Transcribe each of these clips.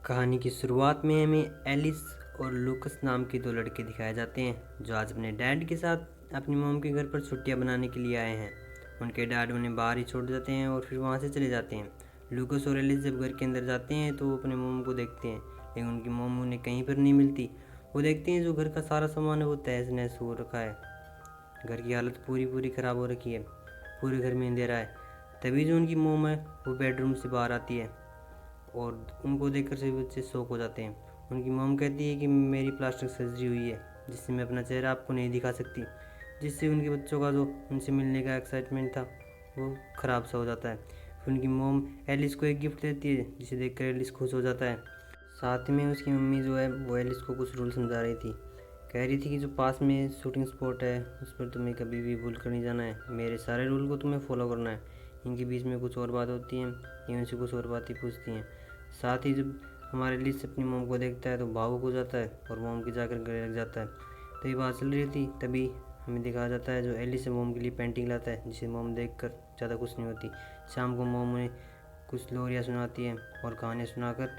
कहानी की शुरुआत में हमें एलिस और लूकस नाम के दो लड़के दिखाए जाते हैं जो आज अपने डैड के साथ अपनी मॉम के घर पर छुट्टियां बनाने के लिए आए हैं। उनके डैड उन्हें बाहर ही छोड़ जाते हैं और फिर वहां से चले जाते हैं। लूकस और एलिस जब घर के अंदर जाते हैं तो वो अपने मॉम को देखते हैं, लेकिन उनकी मॉम उन्हें कहीं पर नहीं मिलती। वो देखते हैं जो घर का सारा सामान है वो तहस नहस हो रखा है। घर की हालत पूरी ख़राब हो रखी है, पूरे घर में अंधेरा है। तभी जो उनकी मोम है वो बेडरूम से बाहर आती है और उनको देखकर सभी बच्चे शॉक हो जाते हैं। उनकी मॉम कहती है कि मेरी प्लास्टिक सर्जरी हुई है जिससे मैं अपना चेहरा आपको नहीं दिखा सकती, जिससे उनके बच्चों का जो उनसे मिलने का एक्साइटमेंट था वो ख़राब सा हो जाता है। फिर उनकी मॉम एलिस को एक गिफ्ट देती है जिसे देखकर एलिस खुश हो जाता है। साथ में उसकी मम्मी जो है वो एलिस को कुछ रूल समझा रही थी। कह रही थी कि जो पास में शूटिंग स्पॉट है उस पर तुम्हें कभी भी भूल कर नहीं जाना है, मेरे सारे रूल को तुम्हें फॉलो करना है। इनके बीच में कुछ और बात होती है, ये उनसे कुछ और बातें पूछती हैं। साथ ही जब हमारे एलिस अपनी मोम को देखता है तो भावुक हो जाता है और मोम के जाकर गले लग जाता है। तभी बात चल रही थी, तभी हमें दिखाया जाता है जो एलिस मोम के लिए पेंटिंग लाता है जिसे मोम देख कर ज़्यादा खुश नहीं होती। शाम को मोम उन्हें कुछ लोरियाँ सुनाती है और कहानियाँ सुनाकर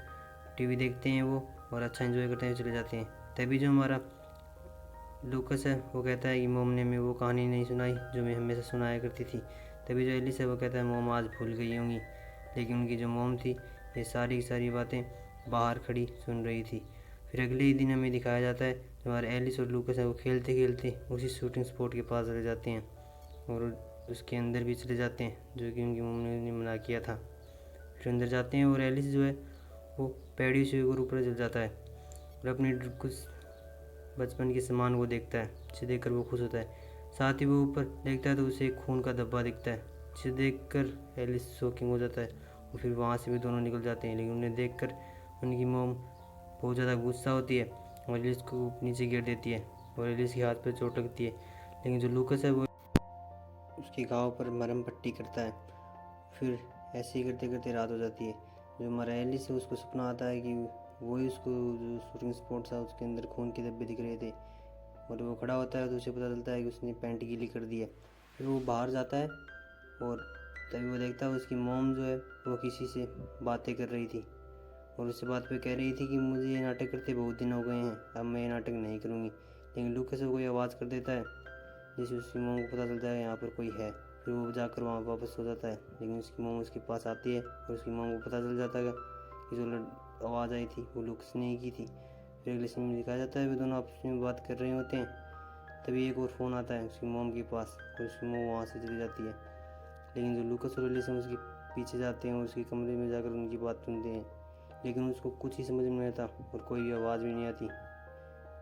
टीवी देखते हैं वो और अच्छा एंजॉय करते हुए चले जाते हैं। तभी जो हमारा लूकस है वो कहता है कि मोम ने हमें वो कहानी नहीं सुनाई जो मैं हमेशा सुनाया करती थी। तभी जो एलिस है वो कहता है मोम आज भूल गई होंगी, लेकिन उनकी जो मोम थी ये सारी की सारी बातें बाहर खड़ी सुन रही थी। फिर अगले ही दिन हमें दिखाया जाता है जो हमारे एलिस और लूकस है वो खेलते खेलते उसी शूटिंग स्पॉट के पास चले जाते हैं और उसके अंदर भी चले जाते हैं जो कि उनकी मोम ने उन्हें मना किया था। फिर अंदर जाते हैं और एलिस जो है वो पैड़ी से ऊपर चल जाता है और अपने कुछ बचपन के सामान को देखता है जिसे देखकर वो खुश होता है। साथ ही वो ऊपर देखता है तो उसे एक खून का धब्बा दिखता है जिसे देखकर एलिस शॉकिंग हो जाता है और फिर वहाँ से भी दोनों निकल जाते हैं। लेकिन उन्हें देखकर उनकी मोम बहुत ज़्यादा गुस्सा होती है और एलिस को नीचे गिर देती है और एलिस के हाथ पर चोट लगती है। लेकिन जो लूकस है वो उसके घाव पर मरहम पट्टी करता है। फिर ऐसे ही करते करते रात हो जाती है। जो हमारा एलिस है उसको सपना आता है कि वही उसको जो शूटिंग स्पॉट था उसके अंदर खून के धब्बे दिख रहे थे और वो खड़ा होता है तो उसे पता चलता है कि उसने पैंट गीली कर दी है। फिर वो बाहर जाता है और तभी वो देखता है उसकी मॉम जो है वो किसी से बातें कर रही थी और उससे बात पे कह रही थी कि मुझे ये नाटक करते बहुत दिन हो गए हैं, अब मैं ये नाटक नहीं करूँगी। लेकिन लूकस को कोई आवाज़ कर देता है जिससे उसकी मॉम को पता चलता है यहाँ पर कोई है। फिर वो जाकर वहाँ वापस सो जाता है, लेकिन उसकी मॉम उसके पास आती है और उसकी मॉम को पता चल जाता है कि जो आवाज़ आई थी वो लूकस ने ही की थी। फिर अगले सीन में दिखाया जाता है वे दोनों आपस में बात कर रहे होते हैं। तभी एक और फ़ोन आता है उसकी मॉम के पास और उसकी मॉम वहाँ से चली जाती है। लेकिन जो लूकस और एलिस उसके पीछे जाते हैं और उसके कमरे में जाकर उनकी बात सुनते हैं, लेकिन उसको कुछ ही समझ में नहीं आता और कोई भी आवाज़ भी नहीं आती।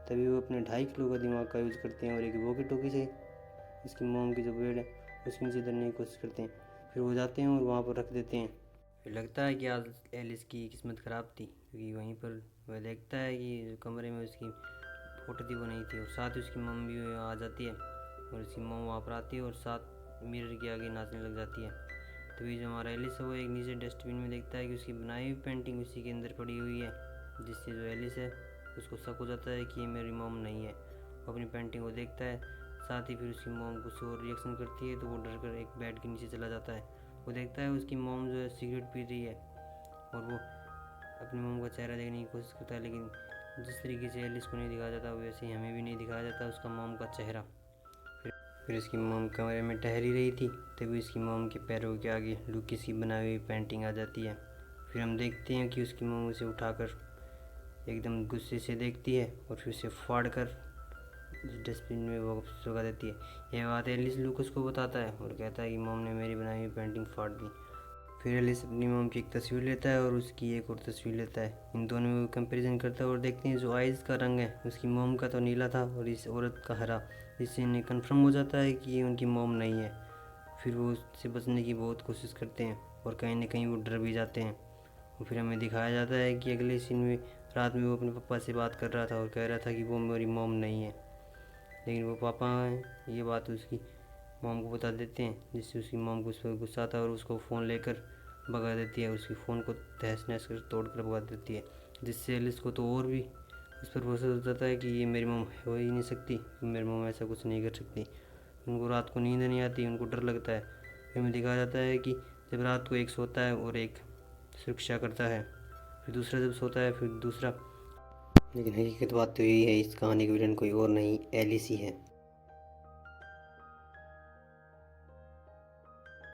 तभी वो अपने 2.5 किलो का दिमाग का यूज़ करते हैं और एक वॉकी टॉकी से उसकी मॉम की जो बेड है उसके नीचे धरने की कोशिश करते हैं। फिर वो जाते हैं और वहाँ पर रख देते हैं। फिर लगता है कि आज एलिस की किस्मत ख़राब थी क्योंकि वहीं पर वह देखता है कि जो कमरे में उसकी फ़ोटो थी वो नहीं थी और साथ ही उसकी मम भी आ जाती है और उसकी मम वहाँ पर आती है और साथ मिरर के आगे नाचने लग जाती है। तभी जो हमारा एलिस है वो एक नीचे डस्टबिन में देखता है कि उसकी बनाई हुई पेंटिंग उसी के अंदर पड़ी हुई है, जिससे जो एलिस है उसको शक हो जाता है कि ये मेरी मॉम नहीं है। वो अपनी पेंटिंग को देखता है, साथ ही फिर उसकी मॉम कुछ और रिएक्शन करती है तो वो डर कर एक बेड के नीचे चला जाता है। वो देखता है उसकी मॉम जो है सिगरेट पी रही है और वो अपनी मॉम का चेहरा देखने की कोशिश करता है, लेकिन जिस तरीके से एलिस को नहीं दिखाया जाता वैसे ही हमें भी नहीं दिखाया जाता उसका मॉम का चेहरा। फिर उसकी मॉम कमरे में ठहरी रही थी, तभी उसकी मॉम के पैरों के आगे लूकिस की बनाई हुई पेंटिंग आ जाती है। फिर हम देखते हैं कि उसकी मॉम उसे उठाकर एकदम गुस्से से देखती है और फिर उसे फाड़ कर डस्टबिन में वापस लगा देती है। यह बात एलिस लूकस को बताता है और कहता है कि मॉम ने मेरी बनाई हुई पेंटिंग फाड़ दी। फिर एलिस अपनी मॉम की एक तस्वीर लेता है और उसकी एक और तस्वीर लेता है। इन दोनों में कंपैरिजन करता है और देखते हैं जो आइज़ का रंग है उसकी मॉम का तो नीला था और इस औरत का हरा, जिससे इन्हें कन्फर्म हो जाता है कि ये उनकी मॉम नहीं है। फिर वो उससे बचने की बहुत कोशिश करते हैं और कहीं ना कहीं वो डर भी जाते हैं। और फिर हमें दिखाया जाता है कि अगले सीन में रात में वो अपने पापा से बात कर रहा था और कह रहा था कि वो मेरी मॉम नहीं है, लेकिन वो पापा हैं ये बात उसकी मॉम को बता देते हैं, जिससे उसकी मॉम को उस पर गुस्सा आता है और उसको फ़ोन लेकर भगा देती है। उसकी फ़ोन को तहस नहस कर तोड़ कर भगा देती है, जिससे एलिस को तो और भी उस पर भरोसा हो जाता है कि ये मेरी मॉम हो ही नहीं सकती, मेरी मॉम ऐसा कुछ नहीं कर सकती। उनको रात को नींद नहीं आती, उनको डर लगता है। फिर हमें दिखाया जाता है कि जब रात को एक सोता है और एक सुरक्षा करता है फिर दूसरा जब सोता है फिर दूसरा। लेकिन हकीकत बात तो यही है, इस कहानी का विलन कोई और नहीं, एलिस ही है।